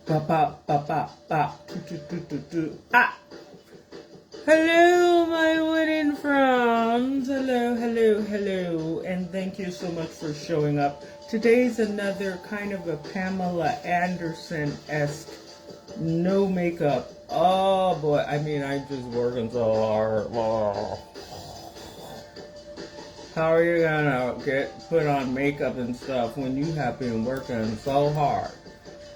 Ba ba ba ba ba. Do, do, do, do. Ah. Hello, my wooden friends. Hello, hello, hello. And thank you so much for showing up. Today's another kind of a Pamela Anderson-esque no makeup. Oh boy, I mean, I'm just working so hard. Oh. How are you gonna put on makeup and stuff when you have been working so hard?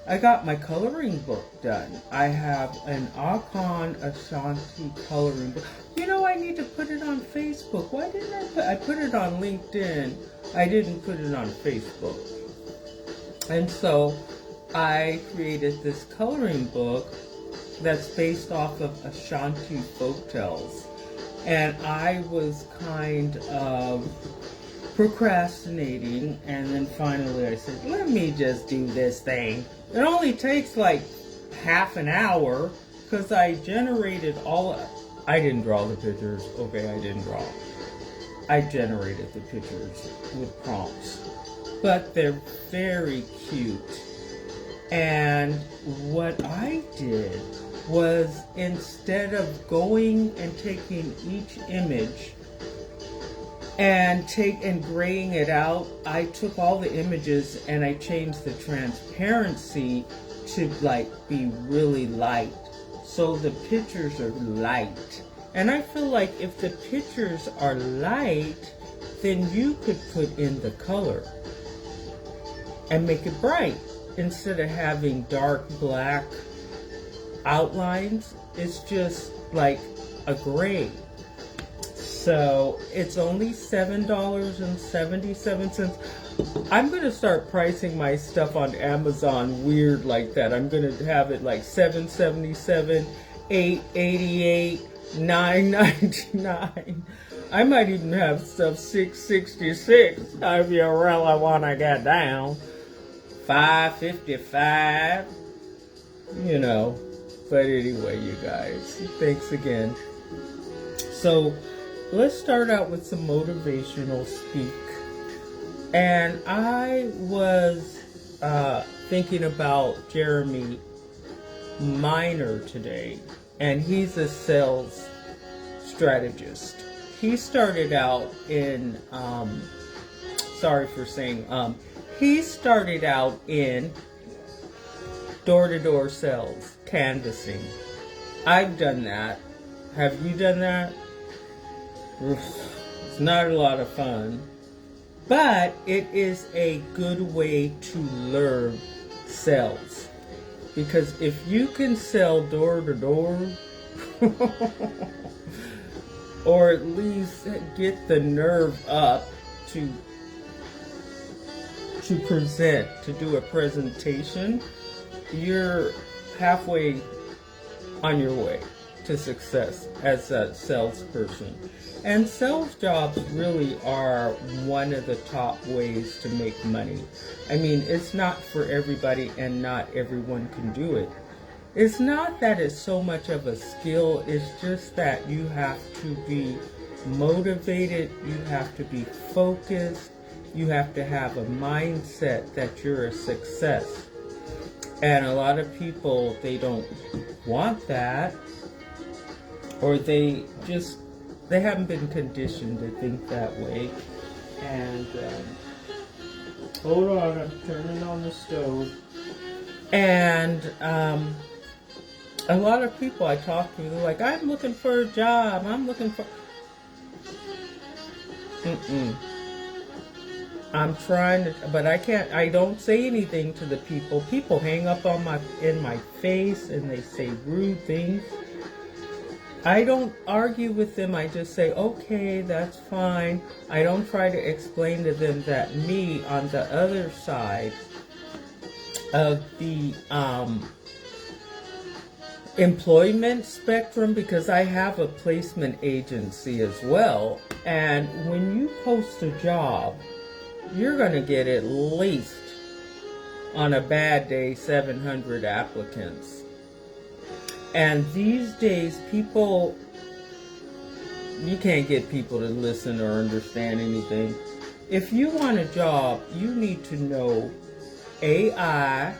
I got my coloring book done. I have an Akon Ashanti coloring book. You know, I need to put it on Facebook. Why didn't I put it on LinkedIn. I didn't put it on Facebook. And so I created this coloring book that's based off of Ashanti folktales. And I was kind of procrastinating, and then finally I said, let me just do this thing. It only takes like half an hour because I generated I didn't draw the pictures. Okay, I didn't draw. I generated the pictures with prompts. But they're very cute. And what I did was, instead of going and taking each image and graying it out, I took all the images and I changed the transparency to be really light. So the pictures are light. And I feel like if the pictures are light, then you could put in the color and make it bright. Instead of having dark black outlines, it's just like a gray. So it's only $7.77. I'm going to start pricing my stuff on Amazon weird like that. I'm going to have it like $7.77, $8.88, $9.99. I might even have stuff $6.66 if you really want to get down. $5.55, you know. But anyway, you guys, thanks again. So let's start out with some motivational speak. And I was thinking about Jeremy Miner today, and he's a sales strategist. He started out in, he started out in door-to-door sales, canvassing. I've done that. Have you done that? It's not a lot of fun, but it is a good way to learn sales. Because if you can sell door-to-door, or at least get the nerve up to present, to do a presentation, you're halfway on your way to success as a salesperson. And sales jobs really are one of the top ways to make money. I mean, it's not for everybody, and not everyone can do it. It's not that it's so much of a skill, it's just that you have to be motivated, you have to be focused, you have to have a mindset that you're a success. And a lot of people, they don't want that, or they haven't been conditioned to think that way. And hold on, I'm turning on the stove. And a lot of people I talk to, they're like, I'm looking for a job, I'm looking for... I'm trying to, but I don't say anything to the people. People hang up in my face and they say rude things. I don't argue with them. I just say, okay, that's fine. I don't try to explain to them that me on the other side of the employment spectrum, because I have a placement agency as well. And when you post a job, you're going to get at least, on a bad day, 700 applicants. And these days, you can't get people to listen or understand anything. If you want a job, you need to know AI,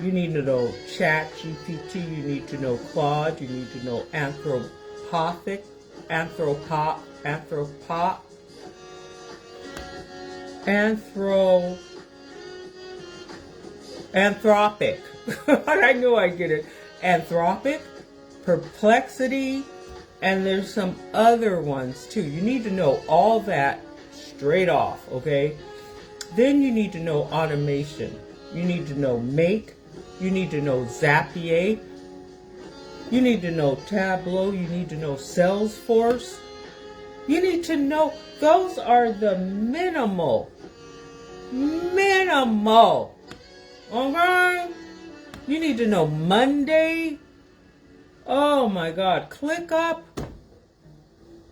You need to know ChatGPT. You need to know Claude. You need to know Anthropic. I knew I'd get it. Anthropic, Perplexity, and there's some other ones too. You need to know all that straight off, okay? Then you need to know automation. You need to know Make. You need to know Zapier. You need to know Tableau. You need to know Salesforce. You need to know, those are the minimal. Okay? You need to know Monday. Oh my God. ClickUp.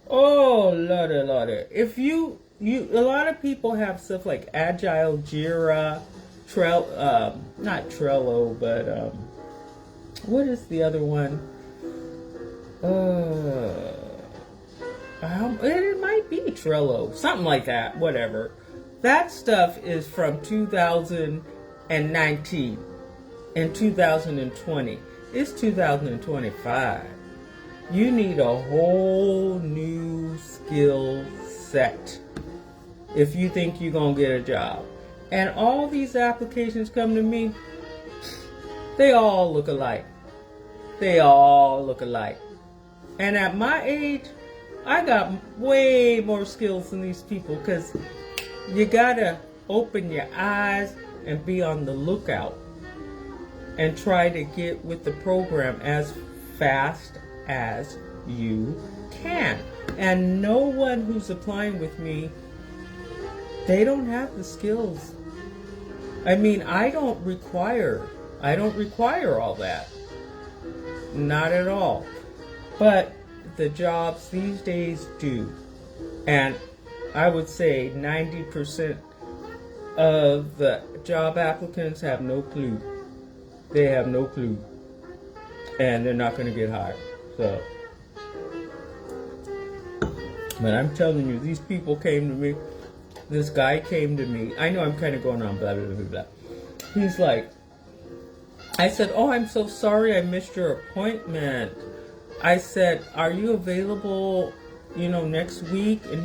Oh, Lordy. If a lot of people have stuff like Agile, Jira, not Trello, but what is the other one? It might be Trello, something like that, whatever. That stuff is from 2019 and 2020. It's 2025. You need a whole new skill set if you think you're going to get a job. And all these applications come to me, they all look alike. And at my age, I got way more skills than these people, because you got to open your eyes and be on the lookout and try to get with the program as fast as you can. And no one who's applying with me, they don't have the skills. I mean, I don't require all that. Not at all. But the jobs these days do. And I would say 90% of the job applicants have no clue. They have no clue. And they're not going to get hired. So, but I'm telling you, these people came to me. This guy came to me. I know I'm kind of going on blah, blah, blah, blah. He's like, I said, oh, I'm so sorry I missed your appointment. I said, are you available, next week? And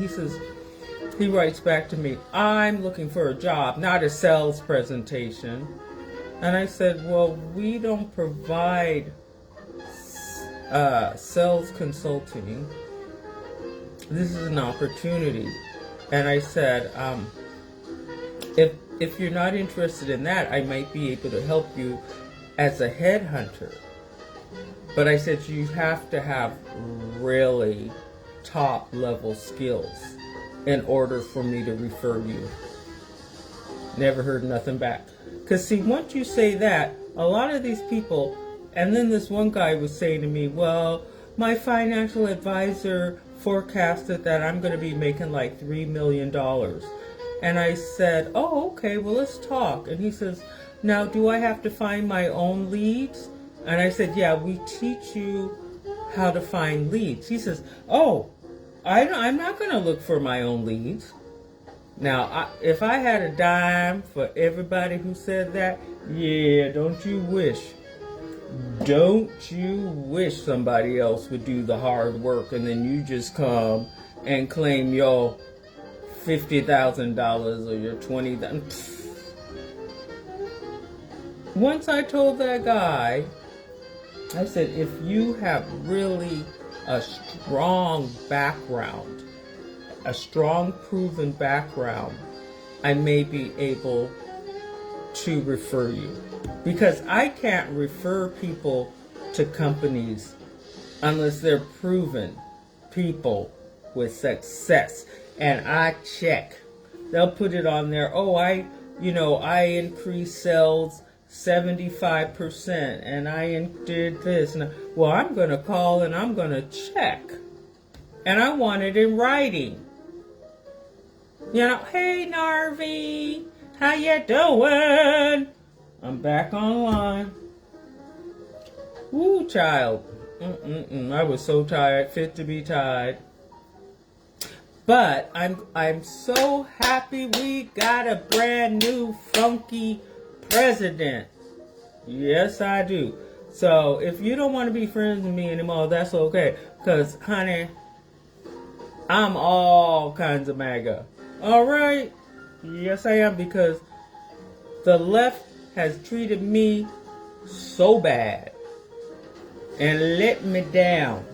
he writes back to me, I'm looking for a job, not a sales presentation. And I said, well, we don't provide sales consulting. This is an opportunity. And I said, if you're not interested in that, I might be able to help you as a headhunter. But I said, you have to have really top level skills in order for me to refer you. Never heard nothing back. Because see, once you say that, a lot of these people, and then this one guy was saying to me, well, my financial advisor forecasted that I'm going to be making like $3 million. And I said, oh, okay, well, let's talk. And he says, now, do I have to find my own leads? And I said, yeah, we teach you how to find leads. He says, oh, I'm not going to look for my own leads. Now, if I had a dime for everybody who said that, yeah, don't you wish somebody else would do the hard work and then you just come and claim your $50,000 or your $20,000. Once I told that guy, I said, if you have really a strong background, a strong proven background, I may be able to refer you. Because I can't refer people to companies unless they're proven people with success. And I check. They'll put it on there, oh, I increased sales 75% and I did this. And well, I'm going to call and I'm going to check. And I want it in writing. Hey, Narvi, how you doing? I'm back online. Woo, child. I was so tired, fit to be tired. But I'm so happy we got a brand new funky president. Yes, I do. So if you don't want to be friends with me anymore, that's okay. Because, honey, I'm all kinds of MAGA. All right? Yes, I am, because the left has treated me so bad and let me down.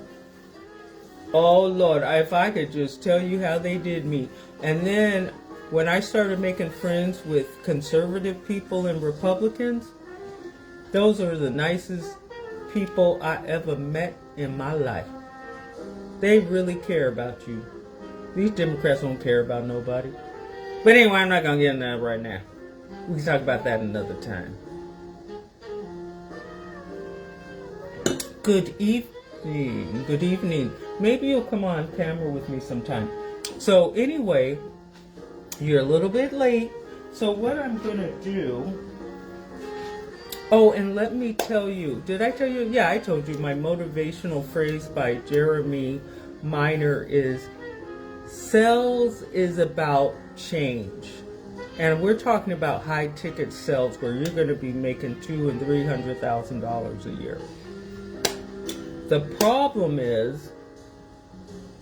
Oh, Lord, if I could just tell you how they did me. And then when I started making friends with conservative people and Republicans, those are the nicest people I ever met in my life. They really care about you. These Democrats don't care about nobody. But anyway, I'm not going to get into that right now. We can talk about that another time. Good evening. Good evening. Maybe you'll come on camera with me sometime. So anyway, you're a little bit late. So what I'm going to do... Oh, and let me tell you. Did I tell you? Yeah, I told you. My motivational phrase by Jeremy Miner is, sales is about change. And we're talking about high ticket sales where you're going to be making $200,000 and $300,000 a year. The problem is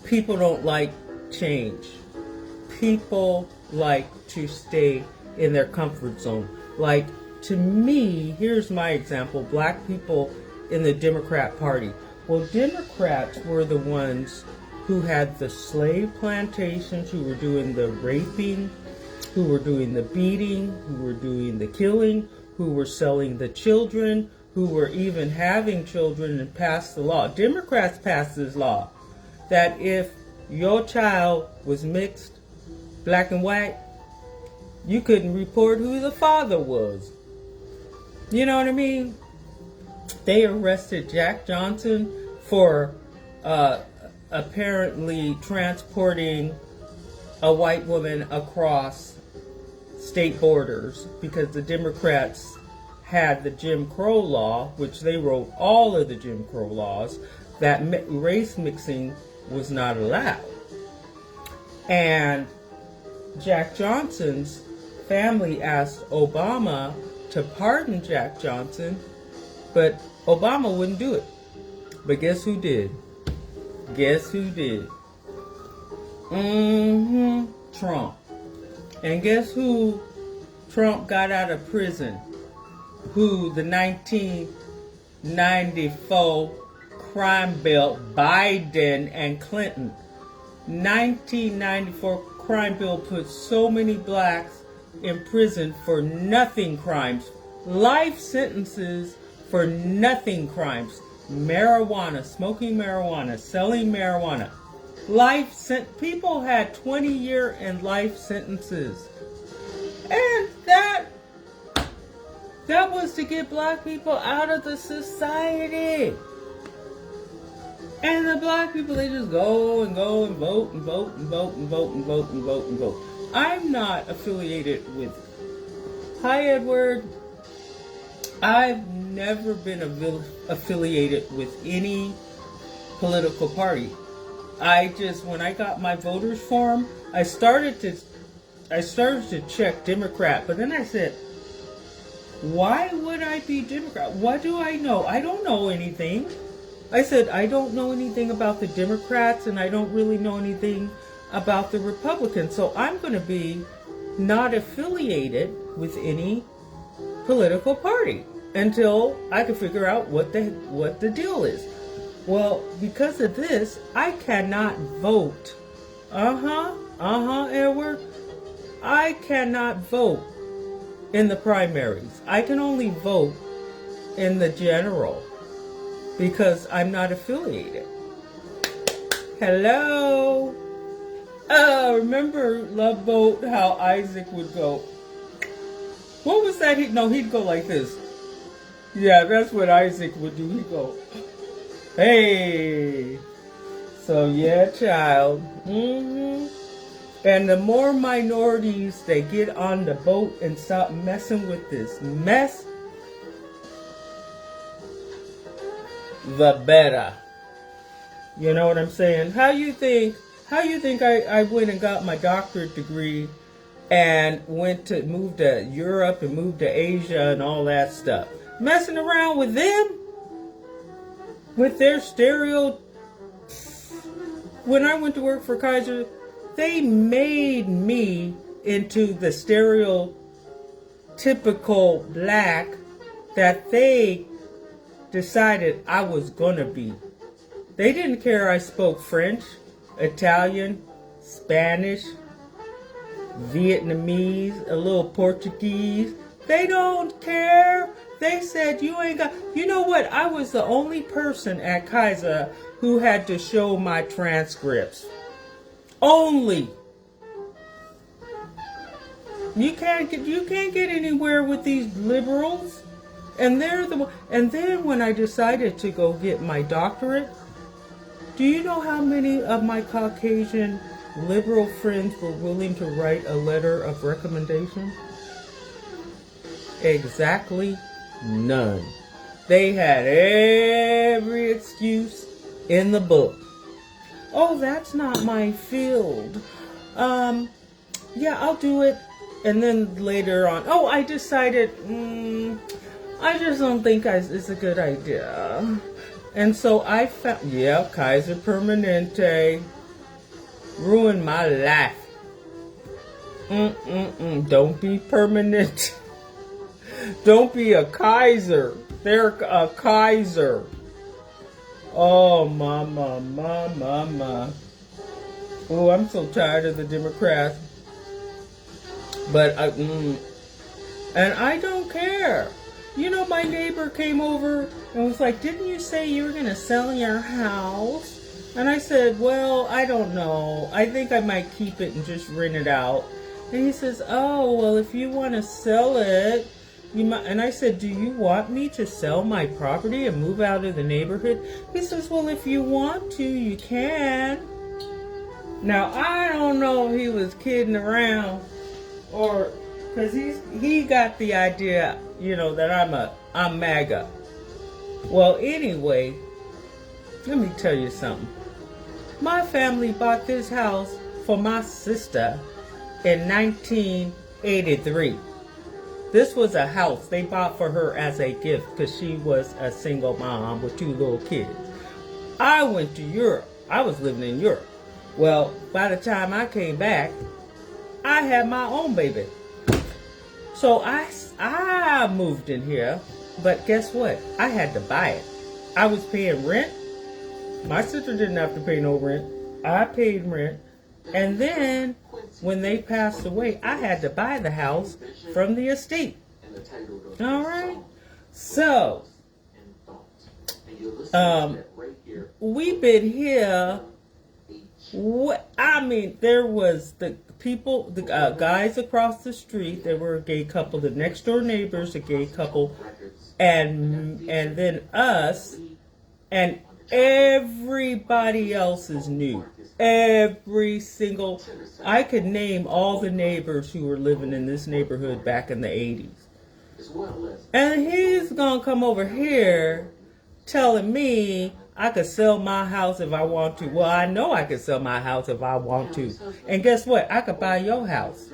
people don't like change. People like to stay in their comfort zone. Like, to me, here's my example, black people in the Democrat Party. Well, Democrats were the ones who had the slave plantations, who were doing the raping, who were doing the beating, who were doing the killing, who were selling the children, who were even having children, and passed the law. Democrats passed this law that if your child was mixed, black and white, you couldn't report who the father was. You know what I mean? They arrested Jack Johnson for apparently transporting a white woman across state borders because the Democrats had the Jim Crow law, which they wrote all of the Jim Crow laws, that race mixing was not allowed. And Jack Johnson's family asked Obama to pardon Jack Johnson, but Obama wouldn't do it. But guess who did? Guess who did? Trump. And guess who Trump got out of prison? Who the 1994 crime bill, Biden and Clinton. 1994 crime bill put so many blacks in prison for nothing crimes. Life sentences for nothing crimes. Marijuana, smoking marijuana, selling marijuana. People had 20-year and life sentences. And that was to get black people out of the society. And the black people, they just go and vote and vote and vote and vote and vote and vote and vote. I'm not affiliated with... Hi, Edward. I've never been affiliated with any political party. When I got my voters form, I started to check Democrat, but then I said, why would I be Democrat? What do I know? I don't know anything. I said, I don't know anything about the Democrats, and I don't really know anything about the Republicans. So I'm going to be not affiliated with any political party until I can figure out what the deal is. Well, because of this, I cannot vote. Edward. I cannot vote in the primaries. I can only vote in the general because I'm not affiliated. Hello. Remember Love Boat, how Isaac would go? What was that? He'd go like this. Yeah, that's what Isaac would do. He'd go, hey. So yeah, child. And the more minorities that get on the boat and stop messing with this mess, the better. You know what I'm saying? How you think I went and got my doctorate degree and moved to Europe and moved to Asia and all that stuff? messing around with them, with their stereo. When I went to work for Kaiser, they made me into the stereotypical black that they decided I was gonna be. They didn't care I spoke French, Italian, Spanish, Vietnamese, a little Portuguese. They don't care. They said, you ain't got... You know what? I was the only person at Kaiser who had to show my transcripts. Only. You can't get anywhere with these liberals. And they're the one. And then when I decided to go get my doctorate, do you know how many of my Caucasian liberal friends were willing to write a letter of recommendation? Exactly none. They had every excuse in the book. Oh, that's not my field. Yeah, I'll do it. And then later on, oh, I decided, I just don't think it's a good idea. And so I found, yeah, Kaiser Permanente ruined my life. Don't be permanent. Don't be a Kaiser. They're a Kaiser. Oh, mama. Oh, I'm so tired of the Democrats. But and I don't care. You know, my neighbor came over and was like, didn't you say you were going to sell your house? And I said, well, I don't know. I think I might keep it and just rent it out. And he says, oh, well, if you want to sell it, you might. And I said, do you want me to sell my property and move out of the neighborhood? He says, well, if you want to, you can. Now, I don't know if he was kidding around or because he got the idea, you know, that I'm MAGA. Well, anyway, let me tell you something. My family bought this house for my sister in 1983. This was a house they bought for her as a gift because she was a single mom with 2 little kids. I went to Europe. I was living in Europe. Well, by the time I came back, I had my own baby. So I moved in here, but guess what? I had to buy it. I was paying rent. My sister didn't have to pay no rent. I paid rent. And then when they passed away, I had to buy the house from the estate. All right? So, we've been here. I mean, there was the people, the guys across the street. There were a gay couple. The next door neighbors, a gay couple, and then us, and everybody else is new. Every single, I could name all the neighbors who were living in this neighborhood back in the 80s. And he's gonna come over here telling me I could sell my house if I want to. Well, I know I could sell my house if I want to. And guess what? I could buy your house.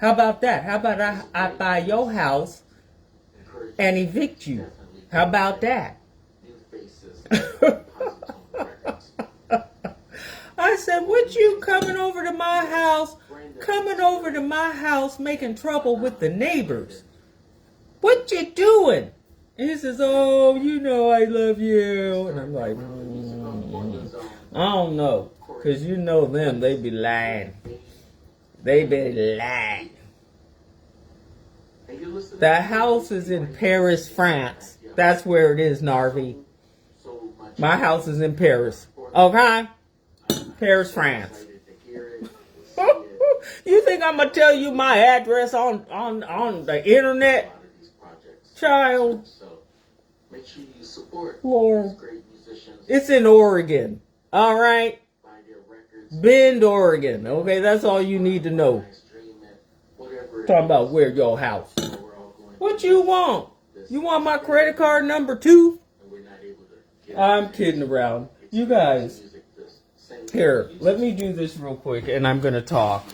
How about that? How about I buy your house and evict you? How about that? I said, what you coming over to my house, making trouble with the neighbors? What you doing? And he says, oh, you know I love you. And I'm like, I don't know. Because you know them, they be lying. They be lying. The house is in Paris, France. That's where it is, Narvi. My house is in Paris. Okay? Paris, France. You think I'm going to tell you my address on the internet? Child. Lord. It's in Oregon. All right? Bend, Oregon. Okay, that's all you need to know. Talking about where your house. What you want? You want my credit card number too? I'm kidding around. You guys. Here, let me do this real quick and I'm going to talk.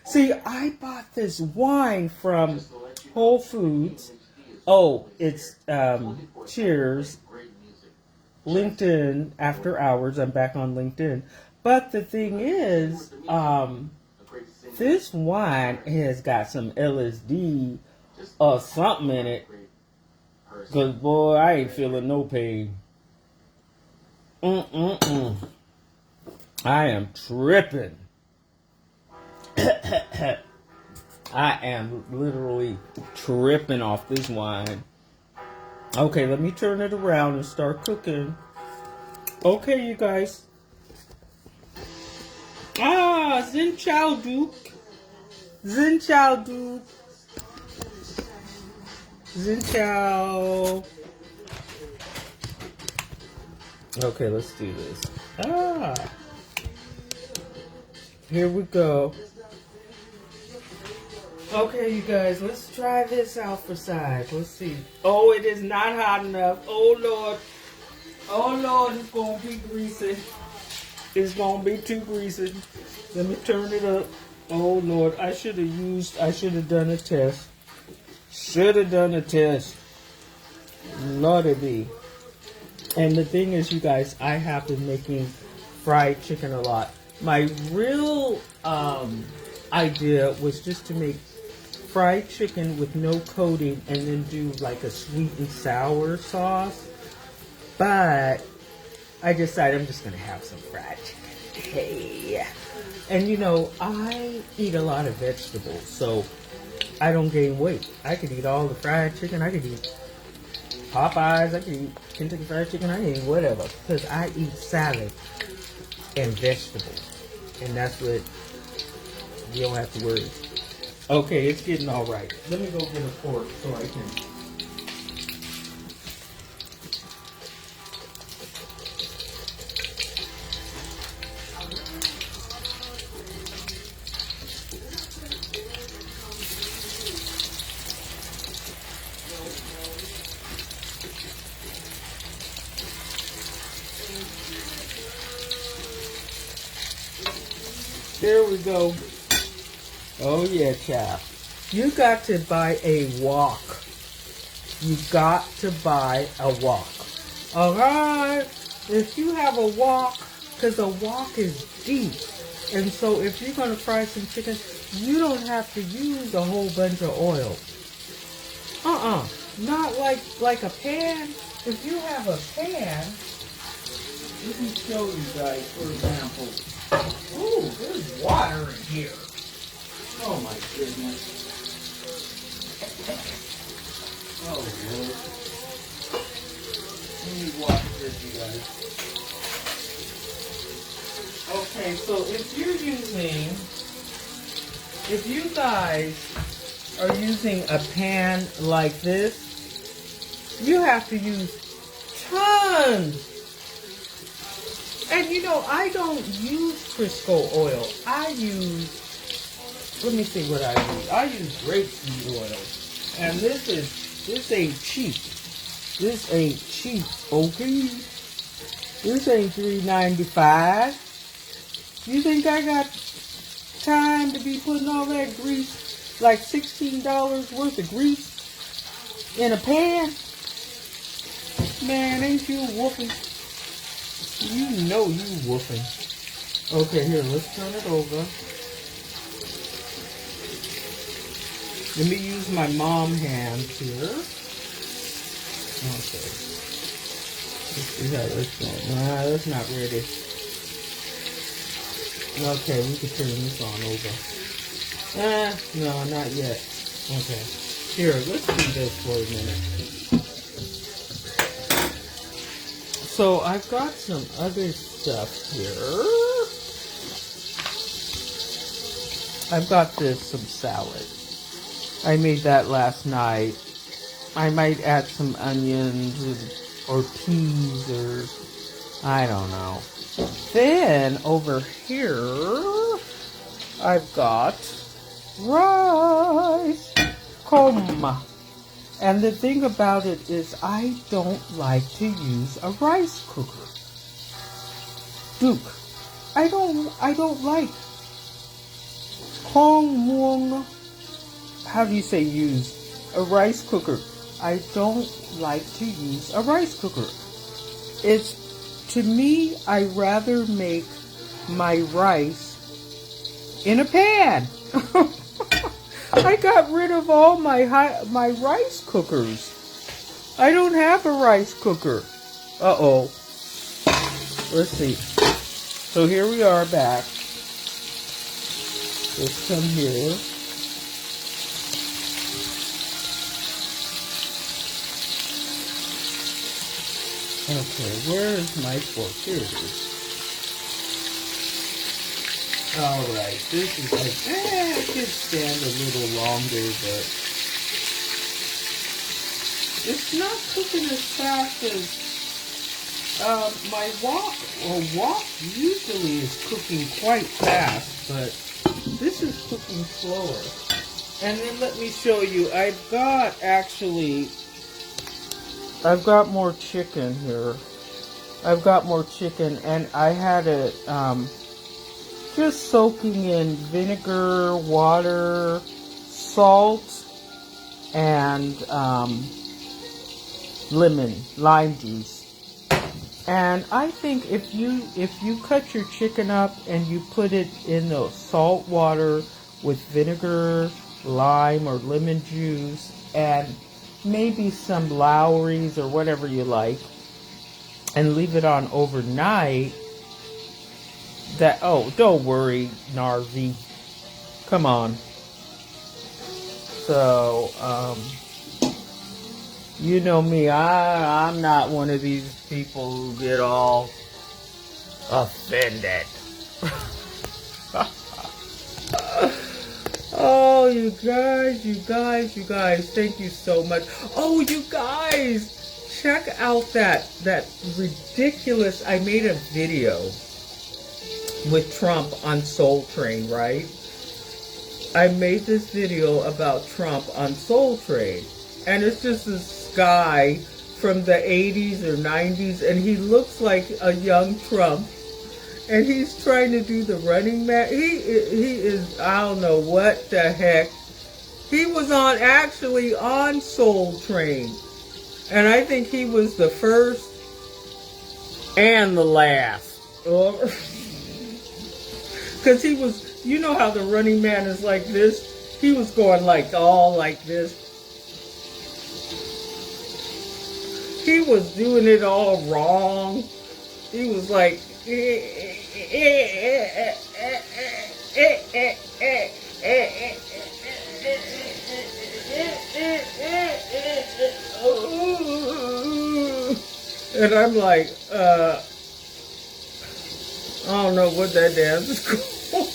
See, I bought this wine from Whole Foods. Oh, it's Cheers, LinkedIn After Hours. I'm back on LinkedIn. But the thing is, this wine has got some LSD or something in it. Because, boy, I ain't feeling no pain. I am tripping. I am literally tripping off this wine. Okay, let me turn it around and start cooking. Okay, you guys. Xin chào Duke. Xin chào Duke. Xin chào. Okay, let's do this. Here we go. Okay, you guys, let's try this out for size. Let's see. Oh, it is not hot enough. Oh, Lord. Oh, Lord, it's going to be greasy. It's going to be too greasy. Let me turn it up. Oh, Lord, I should have done a test. Should have done a test. Lordy be. And the thing is, you guys, I have been making fried chicken a lot. My real idea was just to make fried chicken with no coating and then do like a sweet and sour sauce. But I decided I'm just going to have some fried chicken. Hey. And you know, I eat a lot of vegetables, so I don't gain weight. I could eat all the fried chicken. I could eat Popeyes. I could eat Kentucky Fried Chicken. I can eat whatever. Because I eat salad and vegetables. And that's what you don't have to worry. Okay, it's getting all right. Let me go get a fork so I can. There we go. Oh yeah, child. You got to buy a wok. You got to buy a wok. Alright? If you have a wok, because a wok is deep. And so if you're going to fry some chicken, you don't have to use a whole bunch of oil. Not like a pan. If you have a pan, let me show you guys, for example. Ooh, there's water in here. Oh my goodness. Oh Lord. Let me watch this, you guys. Okay, so if you guys are using a pan like this, you have to use tons. And you know, I don't use Crisco oil. Let me see what I use. I use grapeseed oil. And this ain't cheap. This ain't cheap, okay? This ain't $3.95. You think I got time to be putting all that grease, like $16 worth of grease in a pan? Man, ain't you whooping? You know you whooping. Okay, here, let's turn it over. Let me use my mom hand here. Okay. Let's see how this goes. Nah, that's not ready. Okay, we can turn this on over. No, not yet. Okay. Here, let's do this for a minute. So I've got some other stuff here. I've got some salad. I made that last night. I might add some onions or peas or I don't know. Then over here I've got rice. Come. And the thing about it is I don't like to use a rice cooker. Duke, I don't like Hong Muong. How do you say use a rice cooker? I don't like to use a rice cooker. To me, I rather make my rice in a pan. I got rid of all my rice cookers. I don't have a rice cooker. Uh-oh. Let's see. So here we are back. Let's come here. Okay, where is my fork? Here it is. Alright, this is like, I could stand a little longer, but it's not cooking as fast as my wok usually is cooking quite fast, but this is cooking slower. And then let me show you, I've got more chicken here. I've got more chicken, and I had it just soaking in vinegar, water, salt, and lime juice. And I think if you cut your chicken up and you put it in the salt water with vinegar, lime, or lemon juice, and maybe some Lowry's or whatever you like, and leave it on overnight, don't worry, Narvi. Come on. So, you know me, I'm not one of these people who get all offended. Oh, you guys, thank you so much. Oh, you guys, check out that ridiculous, I made a video with Trump on Soul Train, right? I made this video about Trump on Soul Train, and it's just this guy from the 80s or 90s, and he looks like a young Trump. And he's trying to do the Running Man. He is, I don't know what the heck. He was actually on Soul Train. And I think he was the first and the last. Because he was, you know how the Running Man is like this? He was going all like this. He was doing it all wrong. He was like, and I'm like, I don't know what that dance is called.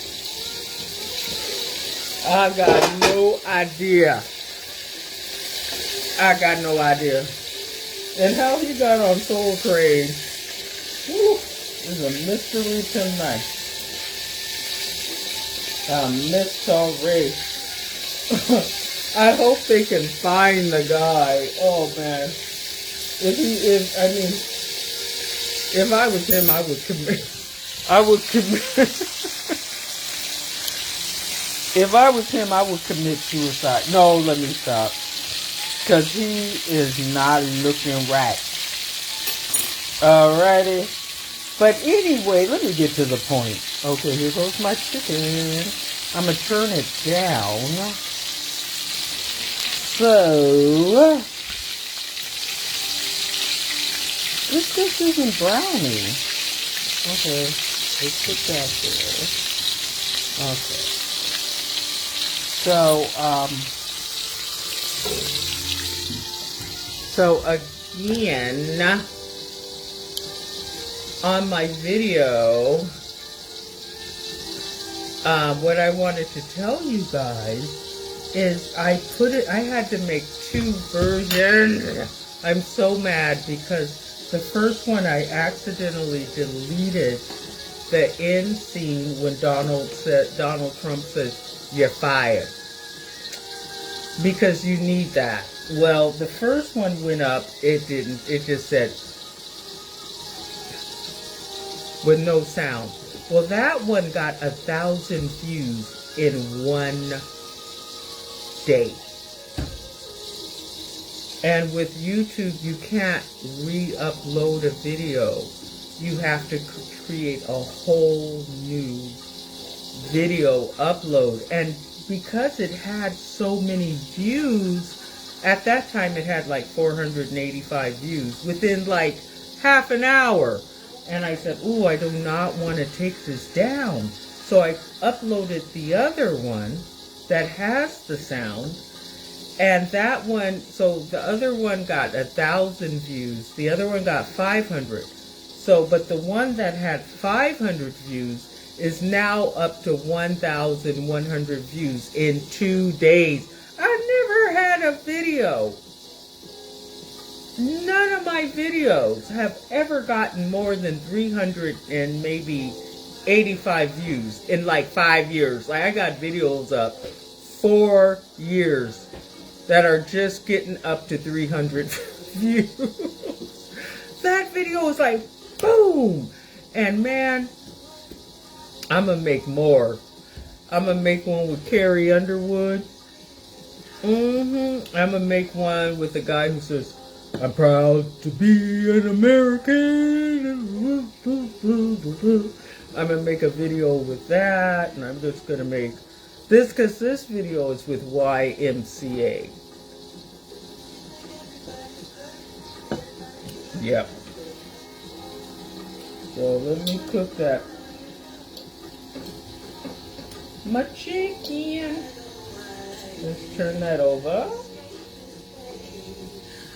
I got no idea. And how he got on Soul Train, is a mystery tonight. A mystery. I hope they can find the guy. Oh man. If I was him, I would commit. If I was him, I would commit suicide. No, let me stop. Because he is not looking right. Alrighty. But anyway, let me get to the point. Okay, here goes my chicken. I'm going to turn it down. So, this just isn't brownie. Okay, let's put that there. Okay. So again, on my video, what I wanted to tell you guys is I had to make 2 versions. I'm so mad because the first one I accidentally deleted the end scene when Donald Trump says, "You're fired." Because you need that. Well, the first one went up, it didn't. It just said, with no sound. Well, that one got 1,000 views in one day. And with YouTube, you can't re-upload a video. You have to create a whole new video upload. And because it had so many views, at that time it had like 485 views within like half an hour. And I said, ooh, I do not want to take this down. So I uploaded the other one that has the sound. And that one, so the other one got 1,000 views. The other one got 500. So, but the one that had 500 views is now up to 1,100 views in 2 days. I never had a video. None of my videos have ever gotten more than 300 and maybe 85 views in like 5 years. Like I got videos up 4 years that are just getting up to 300 views. That video was like, boom! And man, I'm gonna make more. I'm gonna make one with Carrie Underwood. I'm gonna make one with the guy who says, I'm proud to be an American. I'm gonna make a video with that, and I'm just gonna make this, because this video is with YMCA. Yep. So let me cook that. My chicken. Let's turn that over.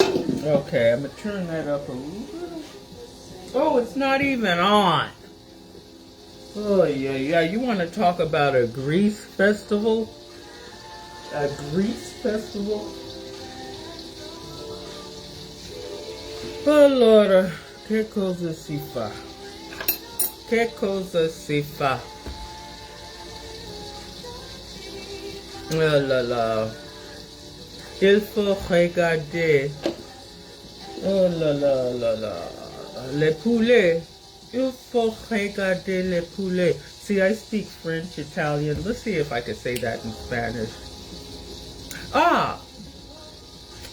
Okay, I'm going to turn that up a little. Oh, it's not even on. Oh, yeah. You want to talk about a grease festival? A grease festival? Oh, Lord. Que cosa si fa? Que cosa si fa? Oh là là. Il faut regarder. Oh là là là là. Les poulets. Il faut regarder les poulets. See, I speak French, Italian. Let's see if I can say that in Spanish. Ah.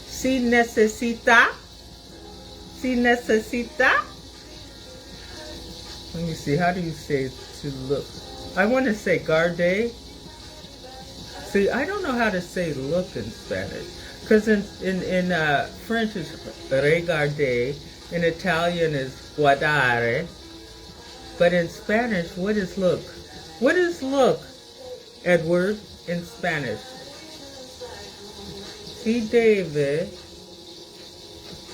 Si necesita. Si necesita. Let me see. How do you say to look? I want to say garde. See, I don't know how to say look in Spanish. Because in French is regarder, in Italian is guardare, but in Spanish, what is look? What is look, Edward, in Spanish? Si debe.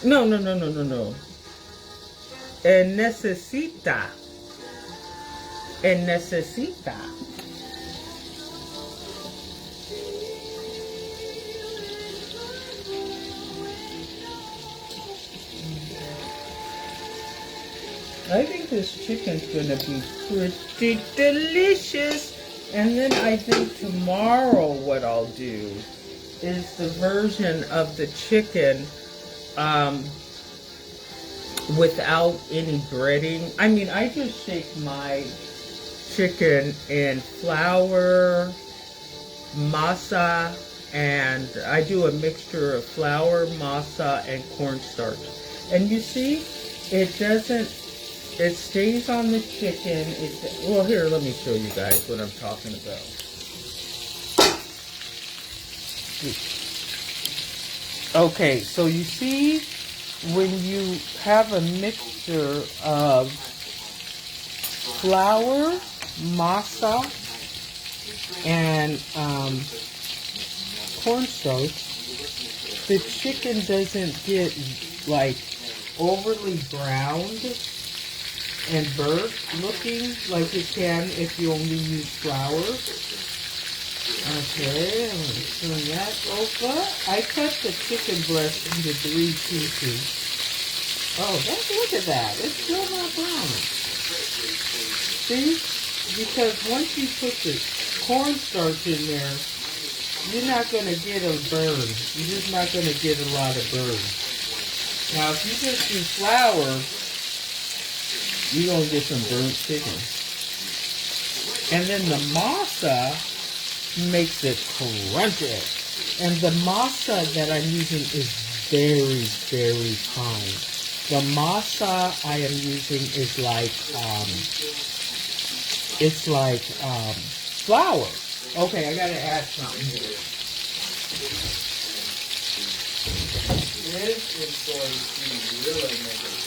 No. Necesita. Necesita. I think this chicken's gonna be pretty delicious. And then I think tomorrow what I'll do is the version of the chicken without any breading. I mean, I just shake my chicken in flour, masa, and I do a mixture of flour, masa, and cornstarch. And you see, it doesn't, it stays on the chicken. Well, here, let me show you guys what I'm talking about. Okay, so you see, when you have a mixture of flour, masa, and cornstarch, the chicken doesn't get like overly browned and burnt looking like it can if you only use flour. Okay, I'm going to turn that over. I cut the chicken breast into 3 pieces. Oh, look at that. It's still not brown. See? Because once you put the cornstarch in there, you're not going to get a burn. You're just not going to get a lot of burn. Now, if you just do flour, you're going to get some burnt chicken. And then the masa makes it crunchy. And the masa that I'm using is very, very fine. The masa I am using is like, it's like flour. Okay, I gotta add something here. This is going to really make it.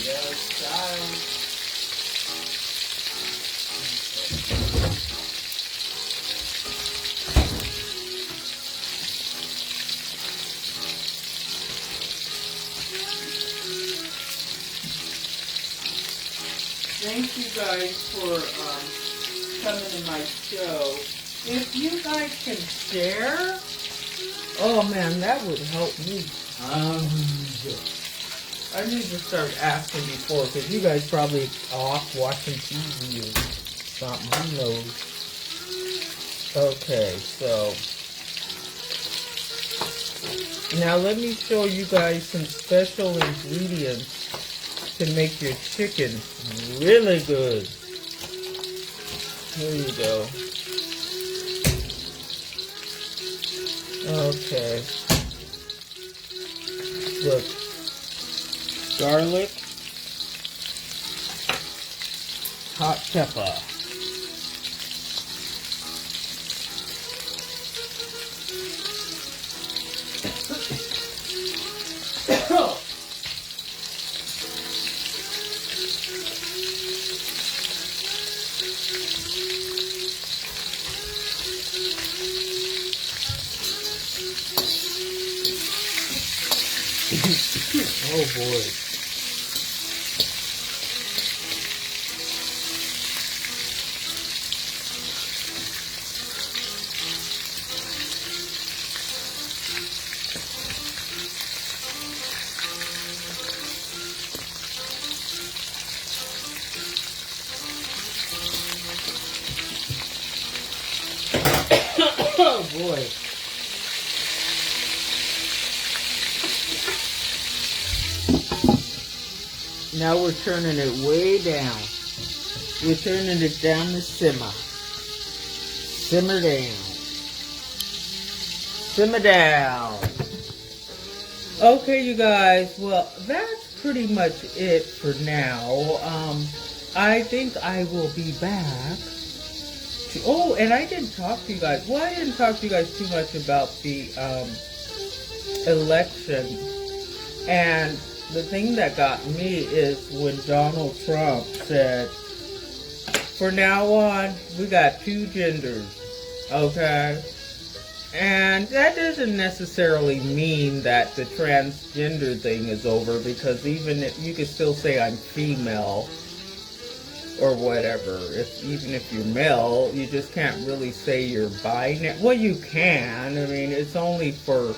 Yes, style. Thank you guys for coming to my show. If you guys can share, oh man, that would help me. I need to start asking before, because you guys probably off watching TV or something. Who knows? Okay, so now let me show you guys some special ingredients to make your chicken really good. Here you go. Okay. Look. Garlic. Hot pepper. Oh boy. Oh boy. Now we're turning it way down. We're turning it down to simmer. Simmer down. Simmer down. Okay, you guys. Well, that's pretty much it for now. I think I will be back. Oh, and I didn't talk to you guys. Well, I didn't talk to you guys too much about the election. And the thing that got me is when Donald Trump said, for now on, we got two genders, okay? And that doesn't necessarily mean that the transgender thing is over, because even if you could still say I'm female or whatever, even if you're male, you just can't really say you're binary. Well, you can. I mean, it's only for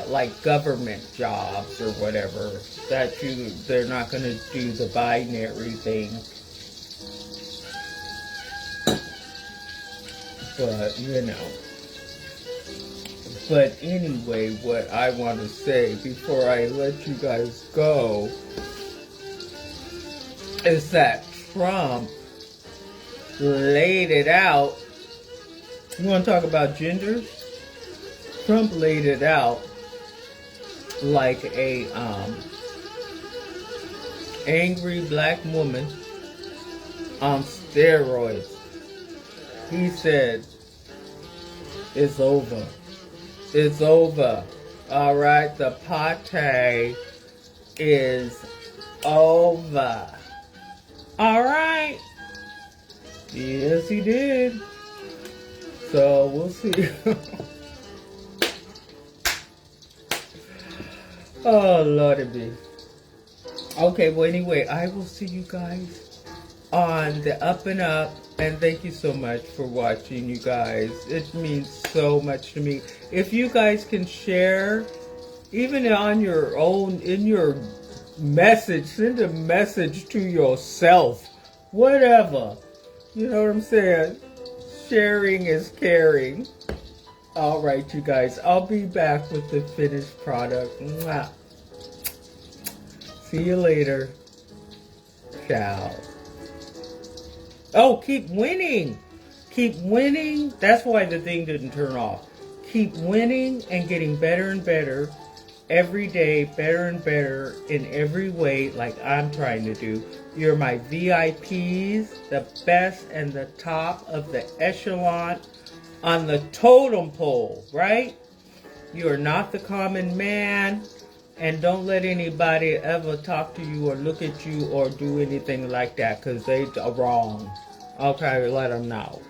like government jobs or whatever that they're not going to do the binary thing. But you know. But anyway, what I want to say before I let you guys go is that Trump laid it out. You want to talk about genders? Trump laid it out like a angry black woman on steroids. He said, it's over. It's over. All right, the party is over. All right. Yes, he did. So we'll see. Oh, Lordy be. Okay, well, anyway, I will see you guys on the Up and Up. And thank you so much for watching, you guys. It means so much to me. If you guys can share, even on your own, in your message, send a message to yourself. Whatever. You know what I'm saying? Sharing is caring. All right, you guys. I'll be back with the finished product. Mwah. See you later. Ciao. Oh, keep winning. Keep winning. That's why the thing didn't turn off. keep winning and getting better and better every day, better and better in every way, like I'm trying to do. You're my VIPs, the best and the top of the echelon on the totem pole, right? You are not the common man, and don't let anybody ever talk to you or look at you or do anything like that, because they are wrong. Okay, let them know.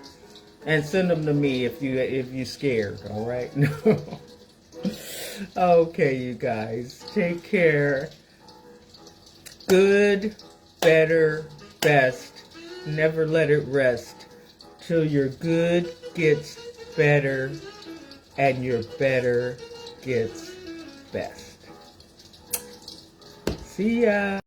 And send them to me if you're scared, all right? Okay, you guys, take care. Good, better, best. Never let it rest till your good gets better and your better gets best. See ya.